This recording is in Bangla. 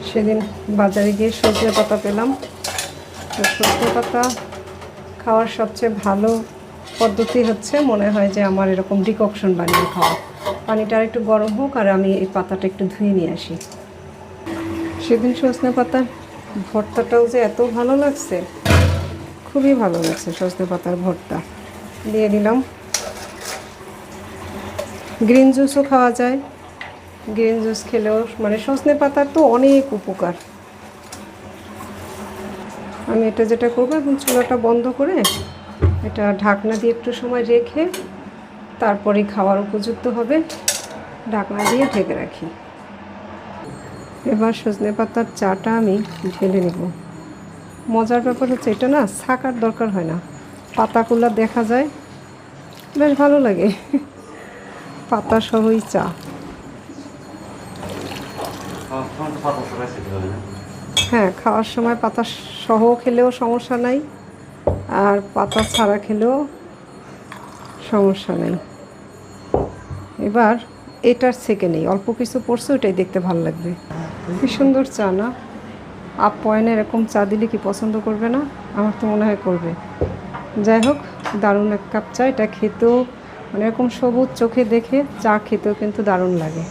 সেদিন বাজারে গিয়ে সজনে পাতা পেলাম। তো সজনে পাতা খাওয়ার সবচেয়ে ভালো পদ্ধতি হচ্ছে মনে হয় যে আমার এরকম ডিককশন বানিয়ে খাওয়া। পানিটা আর একটু গরম হোক আর আমি এই পাতাটা একটু ধুয়ে নিয়ে আসি। সেদিন সজনে পাতার ভর্তাটাও যে এত ভালো লাগছে, খুবই ভালো লাগছে। সজনে পাতার ভর্তা দিয়ে দিলাম। গ্রিন জুসও খাওয়া যায়। গ্রিন জুস খেলেও মানে সজনে পাতার তো অনেক উপকার। আমি এটা যেটা করবো, এখন চুলাটা বন্ধ করে এটা ঢাকনা দিয়ে একটু সময় রেখে তারপরে খাওয়ার উপযুক্ত হবে, ঢাকনা দিয়ে ঢেকে রাখি। এবার সজনে পাতার চাটা আমি ঢেলে নেব। মজার ব্যাপার হচ্ছে এটা না ছাকার দরকার হয় না, পাতাগুলো দেখা যায়, বেশ ভালো লাগে। পাতা সহই চা। হ্যাঁ, খাওয়ার সময় পাতা সহ খেলেও সমস্যা নাই, আর পাতা ছাড়া খেলেও সমস্যা নেই। এবার এটার থেকে নেই, অল্প কিছু পড়ছে, ওটাই দেখতে ভালো লাগবে। কি সুন্দর চা না? আপ্যায়নে এরকম চা দিলে কি পছন্দ করবে না? আমার তো মনে হয় করবে। যাই হোক, দারুণ এক কাপ চা। এটা খেতেও মানে এরকম সবুজ চোখে দেখে চা খেতেও কিন্তু দারুণ লাগে।